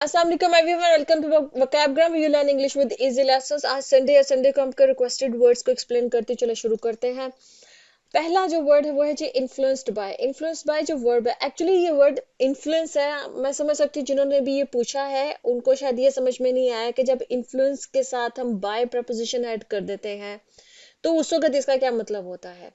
अस्सलाम वालेकुम everyone, welcome to Vocabgram you learn English with easy lessons. आज Sunday है, संडे को हम रिक्वेस्टेड वर्ड्स को एक्सप्लेन करते चलो शुरू करते हैं। पहला जो वर्ड है वो है जी इन्फ्लुएंस्ड बाय। इन्फ्लुएंस्ड बाय जो वर्ड है, एक्चुअली ये वर्ड इन्फ्लुएंस है। मैं समझ सकती हूँ जिन्होंने भी ये पूछा है उनको शायद ये समझ में नहीं आया कि जब इन्फ्लुएंस के साथ हम बाय प्रपोजिशन ऐड कर देते हैं तो उस वक्त इसका क्या मतलब होता है।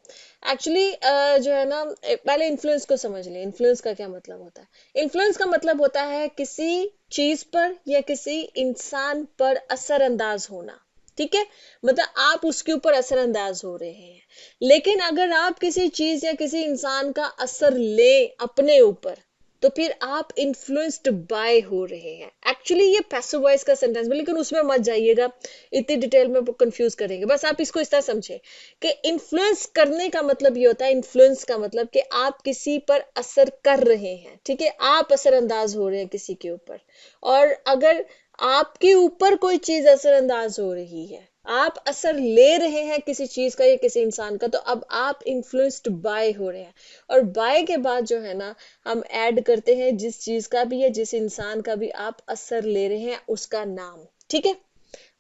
एक्चुअली जो है ना, पहले इन्फ्लुएंस को समझ लें। इन्फ्लुएंस का क्या मतलब होता है। इन्फ्लुएंस का मतलब होता है किसी चीज पर या किसी इंसान पर असरअंदाज होना। ठीक है, मतलब आप उसके ऊपर असरअंदाज हो रहे हैं। लेकिन अगर आप किसी चीज या किसी इंसान का असर ले अपने ऊपर तो फिर आप इन्फ्लुएंस्ड बाय हो रहे हैं। एक्चुअली ये पैसिव वॉइस का सेंटेंस है, लेकिन उसमें मत जाइएगा, इतनी डिटेल में कंफ्यूज करेंगे। बस आप इसको इस तरह समझे कि इन्फ्लुएंस करने का मतलब ये होता है, इन्फ्लुएंस का मतलब कि आप किसी पर असर कर रहे हैं। ठीक है, आप असरअंदाज हो रहे हैं किसी के ऊपर। और अगर आपके ऊपर कोई चीज असरअंदाज हो रही है, आप असर ले रहे हैं किसी चीज का या किसी इंसान का, तो अब आप इन्फ्लुएंस्ड बाय हो रहे हैं। और बाय के बाद जो है ना, हम ऐड करते हैं जिस चीज का भी या जिस इंसान का भी आप असर ले रहे हैं उसका नाम। ठीक है,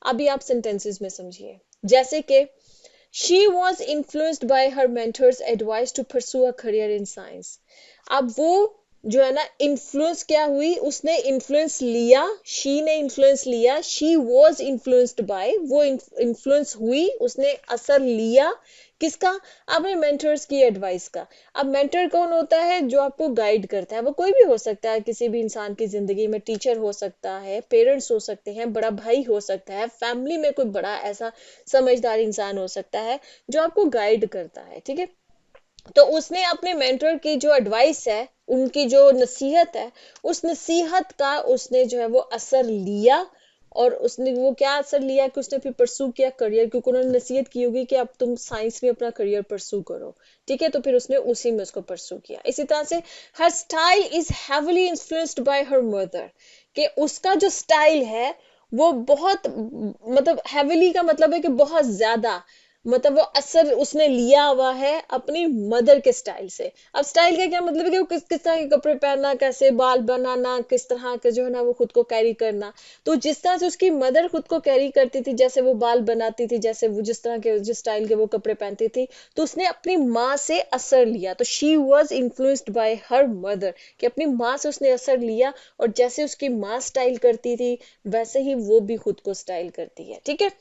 अभी आप सेंटेंसेस में समझिए। जैसे कि she was influenced by her mentors advice to pursue a career in science. अब वो जो है ना, इन्फ्लुएंस क्या हुई, उसने इन्फ्लुएंस लिया, शी ने इन्फ्लुएंस लिया, शी वॉज इन्फ्लुएंस्ड बाय, वो इन्फ्लुएंस हुई, उसने असर लिया किसका, अपने मेंटर्स की एडवाइस का। अब मेंटर कौन होता है, जो आपको गाइड करता है। वो कोई भी हो सकता है किसी भी इंसान की जिंदगी में, टीचर हो सकता है, पेरेंट्स हो सकते हैं, बड़ा भाई हो सकता है, फैमिली में कोई बड़ा ऐसा समझदार इंसान हो सकता है जो आपको गाइड करता है। ठीक है, तो उसने अपने मेंटर की जो एडवाइस है, उनकी जो नसीहत है, उस नसीहत का उसने जो है वो असर लिया। और उसने वो क्या असर लिया कि उसने फिर परसू किया करियर, क्योंकि उन्होंने नसीहत की होगी कि अब तुम साइंस में अपना करियर परसू करो। ठीक है, तो फिर उसने उसी में उसको परसू किया। इसी तरह से her style is heavily influenced by her mother, कि उसका जो स्टाइल है वो बहुत, मतलब हैविली का मतलब है कि बहुत ज्यादा, मतलब वो असर उसने लिया हुआ है अपनी मदर के स्टाइल से। अब स्टाइल का क्या मतलब है कि वो किस किस तरह के कपड़े पहनना, कैसे बाल बनाना, किस तरह के जो है ना वो खुद को कैरी करना। तो जिस तरह से उसकी मदर खुद को कैरी करती थी, जैसे वो बाल बनाती थी, जैसे वो जिस तरह के जिस स्टाइल के वो कपड़े पहनती थी, तो उसने अपनी माँ से असर लिया। तो she was influenced by her mother, कि अपनी माँ से उसने असर लिया, और जैसे उसकी माँ स्टाइल करती थी वैसे ही वो भी खुद को स्टाइल करती है। ठीक है,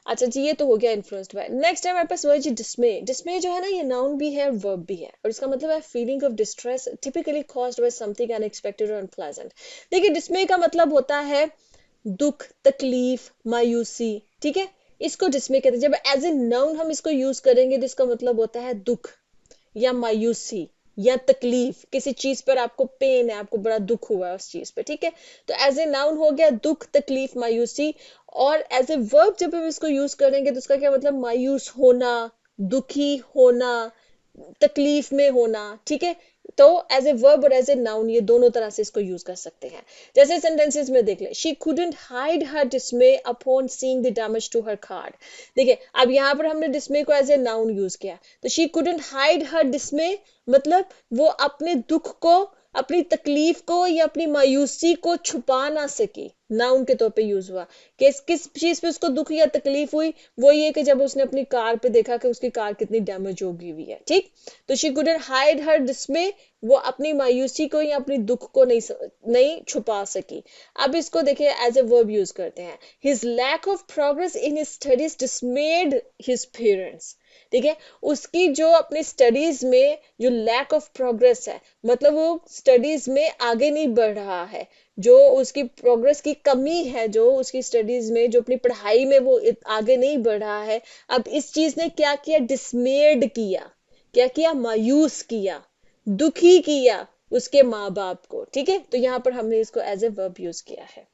अच्छा जी, ये तो हो गया इन्फ्लुएंस्ड बाय। नेक्स्ट है हमारे पास वर्ड जी डिस्मे। डिस्मे जो है ना, ये नाउन भी है और वर्ब भी है, और इसका मतलब है feeling of distress typically caused by something unexpected और अनप्लेजेंट। देखिए, डिस्मे का मतलब होता है दुख, तकलीफ, मायूसी। ठीक है, इसको डिस्मे कहते हैं। जब एज ए नाउन हम इसको यूज करेंगे तो इसका मतलब होता है दुख या मायूसी या तकलीफ। किसी चीज पर आपको पेन है, आपको बड़ा दुख हुआ है उस चीज पे। ठीक है, तो एज ए नाउन हो गया दुख, तकलीफ, मायूसी। और एज ए वर्ब जब हम इसको यूज करेंगे तो उसका क्या मतलब, मायूस होना, दुखी होना, तकलीफ में होना। ठीक है, तो एज ए वर्ब और एज ए नाउन ये दोनों तरह से इसको यूज कर सकते हैं। जैसे सेंटेंसेस में देख ले, she couldn't hide her dismay upon seeing the damage to her card. देखिए, अब यहाँ पर हमने डिस्मे को एज ए नाउन यूज किया, तो शी कुडंट हाइड हर डिस्मे, मतलब वो अपने दुख को, अपनी तकलीफ को या अपनी मायूसी को छुपा ना सकी। नाउन के तौर पे यूज हुआ कि किस चीज पे उसको दुख या तकलीफ हुई, वो ये कि जब उसने अपनी कार पे देखा कि उसकी कार कितनी डैमेज हो गई हुई है। ठीक, तो शी कुडंट हाइड हर डिस्मे, वो अपनी मायूसी को या अपनी दुख को नहीं छुपा सकी। अब इसको देखिए एज ए वर्ब यूज करते हैं। His lack of progress in his studies dismayed his parents. ठीक है, उसकी जो अपनी स्टडीज में जो लैक ऑफ प्रोग्रेस है, मतलब वो स्टडीज में आगे नहीं बढ़ रहा है, जो उसकी प्रोग्रेस की कमी है, जो उसकी स्टडीज में, जो अपनी पढ़ाई में वो आगे नहीं बढ़ रहा है। अब इस चीज ने क्या किया, डिसमेड किया, क्या किया, मायूस किया, दुखी किया उसके माँ बाप को। ठीक है, तो यहाँ पर हमने इसको एज ए वर्ब यूज किया है।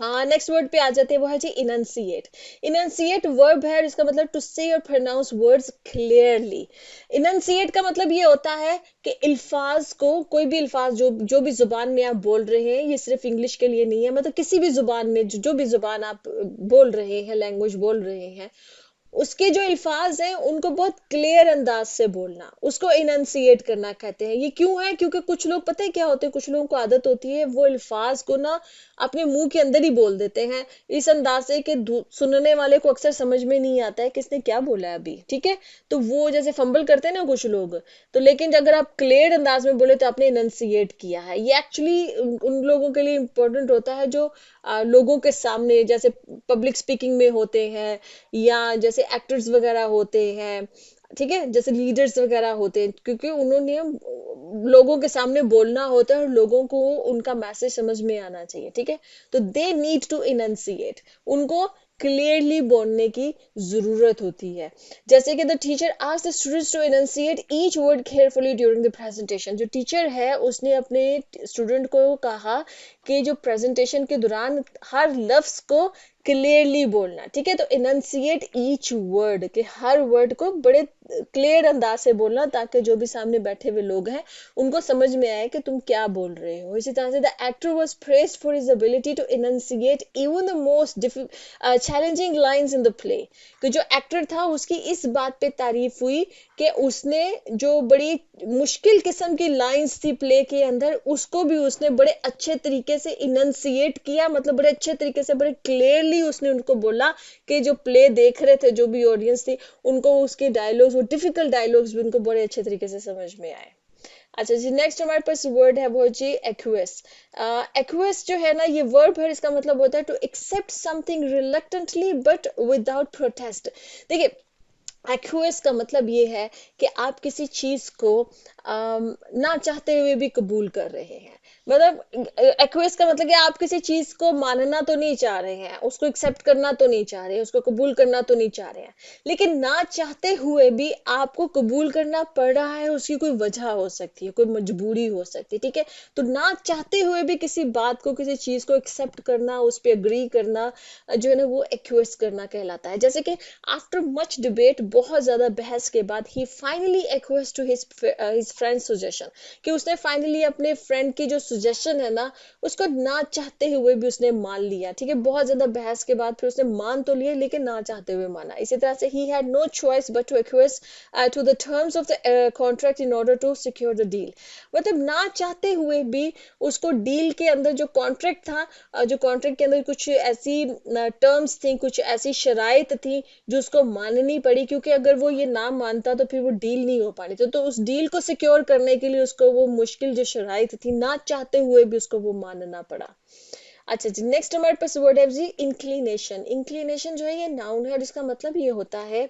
नेक्स्ट वर्ड पे आ जाते हैं, वो है जी इनंसिएट। इनंसिएट वर्ब है और इसका मतलब टू से और प्रोनाउंस वर्ड्स क्लियरली। इनंसिएट का मतलब ये होता है कि अल्फाज को, कोई भी अल्फाज जो भी जुबान में आप बोल रहे हैं, ये सिर्फ इंग्लिश के लिए नहीं है, मतलब किसी भी जुबान में जो भी जुबान आप बोल रहे हैं, लैंग्वेज बोल रहे हैं, उसके जो अल्फाज हैं उनको बहुत क्लियर अंदाज से बोलना, उसको इनंसिएट करना कहते हैं। ये क्यों है? क्योंकि कुछ लोग, पता है क्या होते हैं, कुछ लोगों को आदत होती है वो अल्फाज को ना अपने मुंह के अंदर ही बोल देते हैं इस अंदाज से कि सुनने वाले को अक्सर समझ में नहीं आता है किसने क्या बोला है अभी, ठीक है। तो वो जैसे फंबल करते हैं ना कुछ लोग, तो लेकिन अगर आप क्लियर अंदाज में बोले तो आपने इनंसिएट किया है। ये एक्चुअली उन लोगों के लिए इम्पोर्टेंट होता है जो लोगों के सामने जैसे पब्लिक स्पीकिंग में होते हैं, या जैसे एक्टर्स वगैरह होते हैं, ठीक है, जैसे लीडर्स वगैरह होते हैं, क्योंकि उन्होंने लोगों के सामने बोलना होता है और लोगों को उनका मैसेज समझ में आना चाहिए, ठीक है। तो दे नीड टू इनंसिएट, उनको क्लियरली बोलने की जरूरत होती है। जैसे कि the teacher asked the students to enunciate each word carefully during the presentation. जो टीचर है उसने अपने स्टूडेंट को कहा कि जो प्रेजेंटेशन के दौरान हर लफ्ज को क्लियरली बोलना, ठीक है। तो इनंसिएट ईच वर्ड, के हर वर्ड को बड़े क्लियर अंदाज से बोलना ताकि जो भी सामने बैठे हुए लोग हैं उनको समझ में आए कि तुम क्या बोल रहे हो। इसी तरह से the actor was praised for his ability to enunciate even the most challenging lines in the play. कि जो एक्टर था उसकी इस बात पे तारीफ हुई कि उसने जो बड़ी मुश्किल किस्म की लाइंस थी प्ले के अंदर, उसको भी उसने बड़े अच्छे तरीके से इनंसिएट किया, मतलब बड़े अच्छे तरीके से, बड़े क्लियरली उसने उनको बोला कि जो प्ले देख रहे थे, जो भी ऑडियंस थी, उनको उसके डायलॉग्स, वो डिफिकल्ट डायलॉग्स भी उनको बड़े अच्छे तरीके से समझ में आए। अच्छा जी, नेक्स्ट हमारे पास वर्ड है वो जी एक्वेस। एक्वेस जो है ना, ये वर्ब है, इसका मतलब होता है to accept something reluctantly but without protest. देखिए, एक्वेस का मतलब ये है कि आप किसी चीज को ना चाहते हुए भी कबूल कर रहे हैं। मतलब एक्वेस का मतलब कि आप किसी चीज को मानना तो नहीं चाह रहे हैं, उसको एक्सेप्ट करना तो नहीं चाह रहे, उसको कबूल करना तो नहीं चाह रहे हैं, लेकिन ना चाहते हुए भी आपको कबूल करना पड़ रहा है। उसकी कोई वजह हो सकती है, कोई मजबूरी हो सकती है, ठीक है। तो ना चाहते हुए भी किसी बात को, किसी चीज को एक्सेप्ट करना, उस पर अग्री करना, जो है ना, वो एक्वेस करना कहलाता है। जैसे कि आफ्टर मच डिबेट, बहुत ज्यादा बहस के बाद, ही finally acquiesce to his friend suggestion, कि उसने फाइनली अपने फ्रेंड की जो सजेशन है ना, उसको ना चाहते हुए भी उसने मान लिया, ठीक है। बहुत ज्यादा बहस के बाद फिर उसने मान तो लिया लेकिन ना चाहते हुए माना। इसी तरह से he had no choice but to acquiesce to the terms of the contract in order to secure the deal. मतलब ना चाहते हुए भी उसको डील के अंदर जो कॉन्ट्रैक्ट था, जो कॉन्ट्रैक्ट के अंदर कुछ ऐसी टर्म्स थी, कुछ ऐसी शराइत थी जो उसको माननी पड़ी, क्योंकि अगर वो ये ना मानता तो फिर वो डील नहीं हो पानी। तो उस डील को सिक्योर करने के लिए उसको वो मुश्किल जो शराइत थी, ना चाहते हुए भी उसको वो मानना पड़ा। अच्छा जी, नेक्स्ट हमारे पास वर्ड है जी इंक्लिनेशन। इंक्लिनेशन जो है ये नाउन है और इसका मतलब ये होता है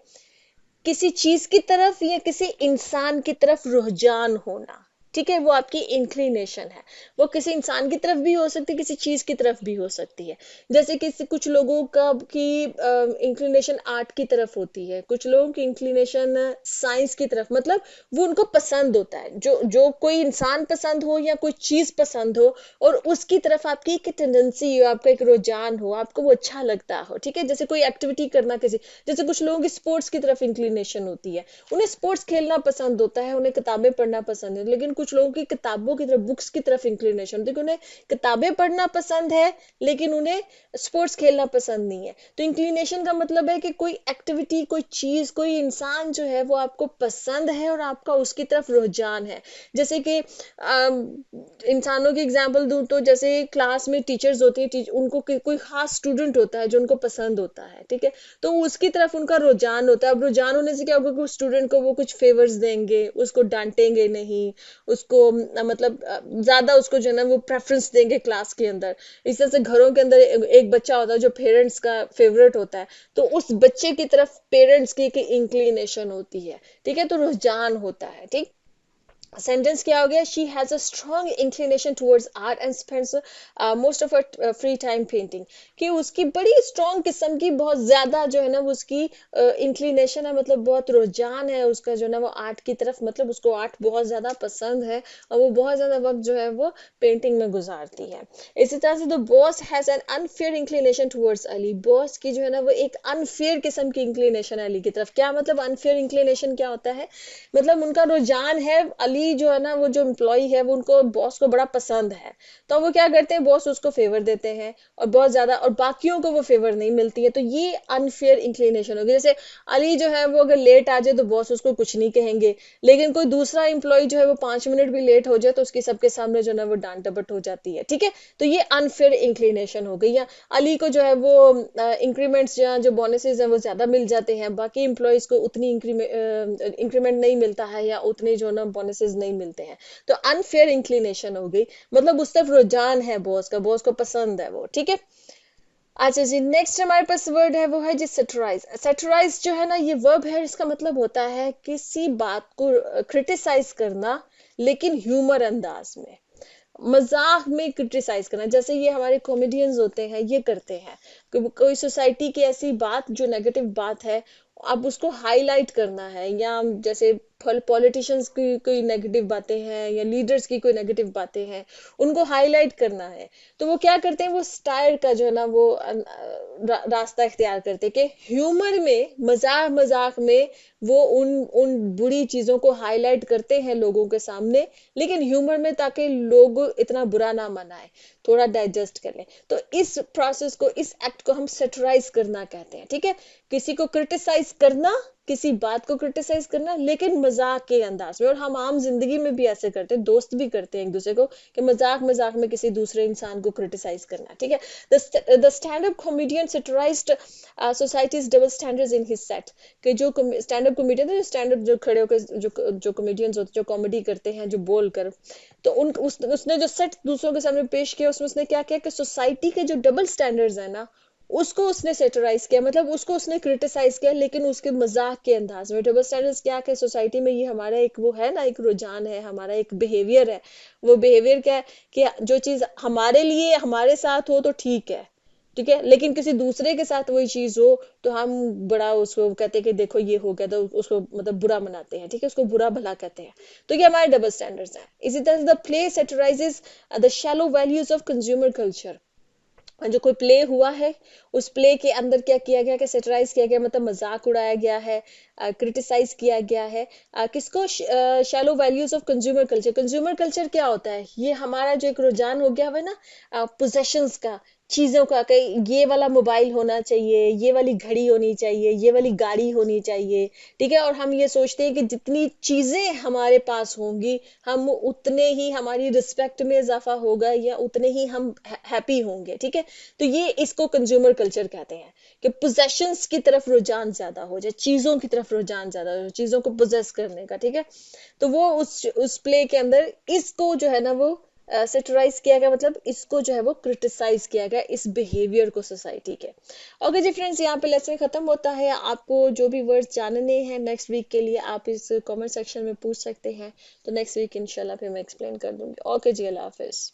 किसी चीज की तरफ या किसी इंसान की तरफ रुझान होना, ठीक है। वो आपकी इंक्लिनेशन है, वो किसी इंसान की तरफ भी हो सकती है, किसी चीज की तरफ भी हो सकती है। जैसे किसी, कुछ लोगों का की इंक्लिनेशन आर्ट की तरफ होती है, कुछ लोगों की इंक्लिनेशन साइंस की तरफ, मतलब वो उनको पसंद होता है, जो जो कोई इंसान पसंद हो या कोई चीज पसंद हो और उसकी तरफ आपकी एक टेंडेंसी हो, आपका एक रुझान हो, आपको वो अच्छा लगता हो, ठीक है। जैसे कोई एक्टिविटी करना, किसी, जैसे कुछ लोगों की स्पोर्ट्स की तरफ इंक्लिनेशन होती है, उन्हें स्पोर्ट्स खेलना पसंद होता है, उन्हें किताबें पढ़ना पसंद है। लेकिन कुछ लोगों की किताबों की तरफ, बुक्स की तरफ इंक्लिनेशन होती है, उन्हें किताबें पढ़ना पसंद है लेकिन उन्हें स्पोर्ट्स खेलना पसंद नहीं है। तो इंक्लिनेशन का मतलब है कि कोई एक्टिविटी, कोई चीज, कोई इंसान जो है वो आपको पसंद है और आपका उसकी तरफ रुझान है। जैसे कि इंसानों की एग्जाम्पल दूं तो जैसे क्लास में टीचर्स होती है, उनको कोई खास स्टूडेंट होता है जो उनको पसंद होता है, ठीक है। तो उसकी तरफ उनका रुझान होता है। अब रुझान होने से क्या होगा कि उस स्टूडेंट को वो कुछ फेवर्स देंगे, उसको डांटेंगे नहीं, उसको मतलब ज्यादा उसको जो है ना वो प्रेफरेंस देंगे क्लास के अंदर। इस तरह से घरों के अंदर एक बच्चा होता है जो पेरेंट्स का फेवरेट होता है, तो उस बच्चे की तरफ पेरेंट्स की इंक्लिनेशन होती है, ठीक है। तो रुझान होता है, ठीक। सेंटेंस क्या हो गया? She has a strong inclination towards art and spends most of her free time painting. कि उसकी बड़ी स्ट्रॉन्ग किस्म की, बहुत ज्यादा जो है ना वो उसकी इंक्लिनेशन है, मतलब बहुत रुझान है उसका जो है ना वो आर्ट की तरफ, मतलब उसको आर्ट बहुत ज्यादा पसंद है और वो बहुत ज्यादा वक्त जो है वो पेंटिंग में गुजारती है। इसी तरह से the boss has an unfair inclination towards Ali. Boss की जो है ना वो एक अनफेयर किस्म की इंक्लिनेशन है अली की तरफ। क्या मतलब अनफेयर इंक्लिनेशन क्या होता है? मतलब उनका रुझान है अली अली जो है ना, वो जो एम्प्लॉय है वो उनको बॉस को बड़ा पसंद है, तो वो क्या करते हैं, बॉस उसको फेवर देते हैं और बहुत ज्यादा, और बाकियों को वो फेवर नहीं मिलती है, तो ये अनफेयर इंक्लिनेशन होगी। जैसे अली जो है वो अगर लेट आ जाए तो बॉस उसको कुछ नहीं कहेंगे, लेकिन कोई दूसरा एम्प्लॉय जो है वो 5 मिनट भी लेट हो जाए तो उसकी सबके सामने जो है वो डांट डपट हो जाती है, ठीक है। तो ये अनफेयर इंक्लिनेशन हो गई। या अली को जो है वो इंक्रीमेंट्स या जो बोनसेस हैं वो ज्यादा मिल जाते हैं, बाकी एम्प्लॉयज को उतनी इंक्रीमेंट नहीं मिलता है या उतने जो ना बोनसेस नहीं मिलते हैं, तो अनफेयर इंक्लिनेशन हो गई। मतलब उस तरफ रुझान है बॉस का, बॉस को पसंद है वो, ठीक है। अच्छा जी, नेक्स्ट हमारे पास वर्ड है वो है जी सेटराइज। सेटराइज जो है ना, ये वर्ब है, इसका मतलब होता है किसी बात को क्रिटिसाइज करना, लेकिन ह्यूमर अंदाज में, मजाक में क्रिटिसाइज करना। जैसे ये हमारे कॉमेडियंस होते हैं, ये करते हैं कोई सोसाइटी की ऐसी बात जो नेगेटिव बात है, अब उसको हाईलाइट करना है, या जैसे पॉलिटिशियंस की कोई नेगेटिव बातें हैं या लीडर्स की कोई नेगेटिव बातें हैं, उनको हाईलाइट करना है, तो वो क्या करते हैं, वो स्टाइल का जो है ना वो रास्ता इख्तियार करते हैं कि ह्यूमर में, मजाक मजाक में वो उन उन बुरी चीजों को हाईलाइट करते हैं लोगों के सामने, लेकिन ह्यूमर में, ताकि लोग इतना बुरा ना मनाए, थोड़ा डाइजेस्ट कर लें। तो इस प्रोसेस को, इस एक्ट को हम सेटराइज करना कहते हैं, ठीक है। किसी को क्रिटिसाइज करना, किसी बात को क्रिटिसाइज करना, लेकिन मजाक के अंदाज में। और हम आम जिंदगी में भी ऐसे करते हैं, दोस्त भी करते हैं एक दूसरे को, कि मजाक मजाक में किसी दूसरे इंसान को क्रिटिसाइज करना, ठीक है। The stand up comedian satirised society's double standards in his set. कि जो स्टैंड अप कॉमेडियन है, जो स्टैंड अप जो खड़े होकर जो कॉमेडियंस होते हैं, जो कॉमेडी करते हैं, जो बोल कर, तो उसने जो सेट दूसरों के सामने पेश किया, उसमें उसने क्या किया कि सोसाइटी के जो डबल स्टैंडर्ड्स है ना, उसको उसने सेटराइज किया, मतलब उसको उसने क्रिटिसाइज किया, लेकिन उसके मजाक के अंदाज में। डबल स्टैंडर्ड्स क्या है, सोसाइटी में ये हमारा एक वो है ना, एक रुझान है, हमारा एक बिहेवियर है। वो बिहेवियर क्या है कि जो चीज हमारे लिए, हमारे साथ हो तो ठीक है, ठीक है, लेकिन किसी दूसरे के साथ वही चीज हो तो हम बड़ा उसको कहते हैं कि देखो ये हो गया, तो उसको मतलब बुरा मनाते हैं, ठीक है, उसको बुरा भला कहते हैं। तो ये हमारे डबल स्टैंडर्ड्स हैं। इसी तरह the play satirises the shallow values of consumer culture. जो कोई प्ले हुआ है, उस प्ले के अंदर क्या किया गया कि सेटराइज किया गया, मतलब मजाक उड़ाया गया है, क्रिटिसाइज किया गया है। किसको? Shallow values of consumer culture. Consumer culture क्या होता है? ये हमारा जो एक रुझान हो गया हुआ है ना पोजेशंस का, चीजों का, कहीं ये वाला मोबाइल होना चाहिए, ये वाली घड़ी होनी चाहिए, ये वाली गाड़ी होनी चाहिए, ठीक है। और हम ये सोचते हैं कि जितनी चीजें हमारे पास होंगी, हम उतने ही हमारी रिस्पेक्ट में इजाफा होगा, या उतने ही हम हैप्पी होंगे, ठीक है। तो ये इसको कंज्यूमर कल्चर कहते हैं, कि पोजेशंस की तरफ रुझान ज्यादा हो जाए, चीजों की तरफ रुझान ज्यादा हो जाए, चीजों को पोजेस करने का, ठीक है। तो वो उस प्ले के अंदर इसको जो है ना वो सेटराइज किया गया, मतलब इसको जो है वो क्रिटिसाइज किया गया, इस बिहेवियर को सोसाइटी के। ओके जी फ्रेंड्स, यहाँ पे लेसन खत्म होता है। आपको जो भी वर्ड्स जानने हैं नेक्स्ट वीक के लिए, आप इस कमेंट सेक्शन में पूछ सकते हैं, तो नेक्स्ट वीक इंशाल्लाह फिर मैं एक्सप्लेन कर दूंगी। ओके जी, अल्लाह हाफिज।